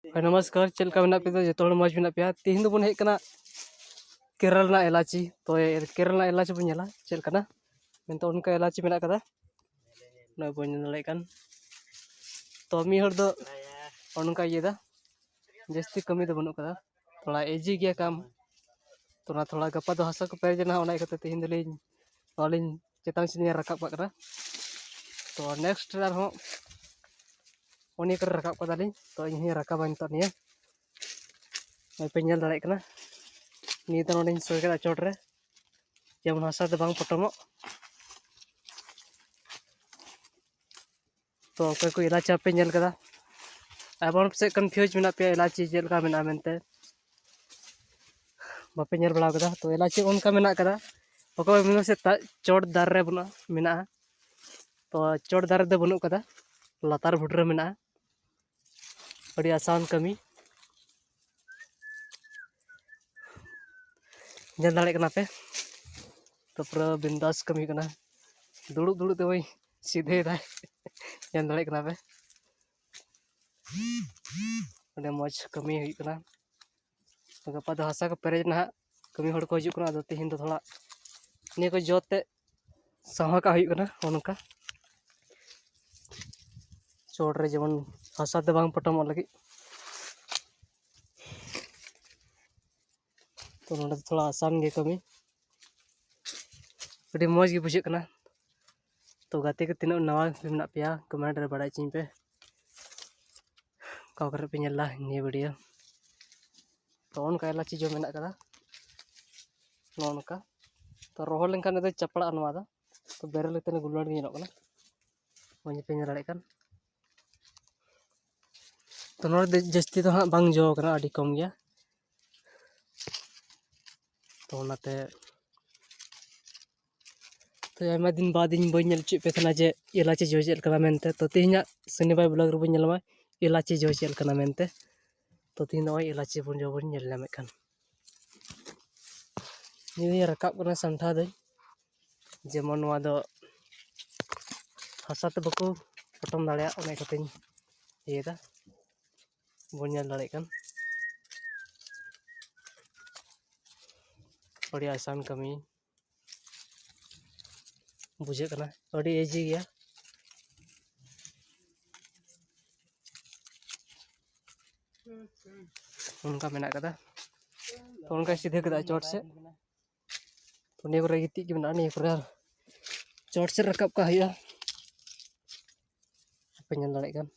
नमस्कार चलका मेना पे जो मज मेना पे तीन बन हेकना केरल ना इलाची तो केरल ना इलाची बन नेला चलकना मेनते उनका इलाची मेना कदा ना बन दड़े कान तो मी हर दो उनका ये दा जस्ती कमी दो बनु कदा थोड़ा इजी गया काम तो ना थोड़ा गपा दो हसा को पेज ना ओना कते तीन दलिन वालिन चेतान सिनी रकाब करा तो नेक्स्ट रार हो उनी कर रकाब कदालिन तो इही रकाबान तो निया पे नेल दड़े कना नी तो नोडिन सोय कदा चोट रे जेमन हसा दो बांग पटमो तो अकोय को इलाची पे नेल कदा अब से कन्फ्यूज मेना पे इलाची जेलका मेना मेनते बापे नेल बड़ा कदा तो इलाची उनका मेना कदा अकोय मेनो से चोट दार रे बना मेना तो चोट दार दे बनु कदा लातार भुटरे मेना अड़ी आसान कमी नेल दाड़े कना पे तो पूरा बिंदास कमी कना दुड़ू दुड़ू ते वही सीधे दाय नेल दाड़े कना पे अड़े मज कमी हुई कना तो गपा दो हसा को पेरेज ना कमी हड़ को हजू कना दो तीन दो थोड़ा निया को जोते सहा का हुई कना उनका चोट रे जेमन हसा दे बांग पटम लगी तो नोडे थोड़ा आसान गे कमी अड़ी मज गे बुझे कना तो गाते के तीन नवा मेना पे कमेंट रे बड़ा चिं पे का करे पे नेला नि वीडियो तो उनका इलाची जो मेना कदा नोनका तो रोहल लेनखान दो चपड़ा नवा दा तो बेरल लेते गुलड़ गे कना वहीं पे नेल कन तो नोडे जस्ती तो हाँ बांग जो कना अड़ी कम गया तो नाते तो आयमा दिन बाद इन बई नेल चे पे थना जे इलाची जो चेल कना मेनते तो तिहिना शनिवार ब्लॉग रे बई नेलमा इलाची जो चेल कना मेनते तो तीन दो इलाची बन जो बन नेल नामे कान नि रकाब कना संठा दे जेमन नवा दो हसा ते बको पटम दाड़े ओने कते ये दा बन नेल दाड़े कान अड़ी आसान कमी बुझे कना अड़ी इजी गया उनका मेना कदा तो उनका सीधे कदा चोट से तो ने को गिती के मेना ने को चोट से रकाब का हुआ पे नेल दाड़े कान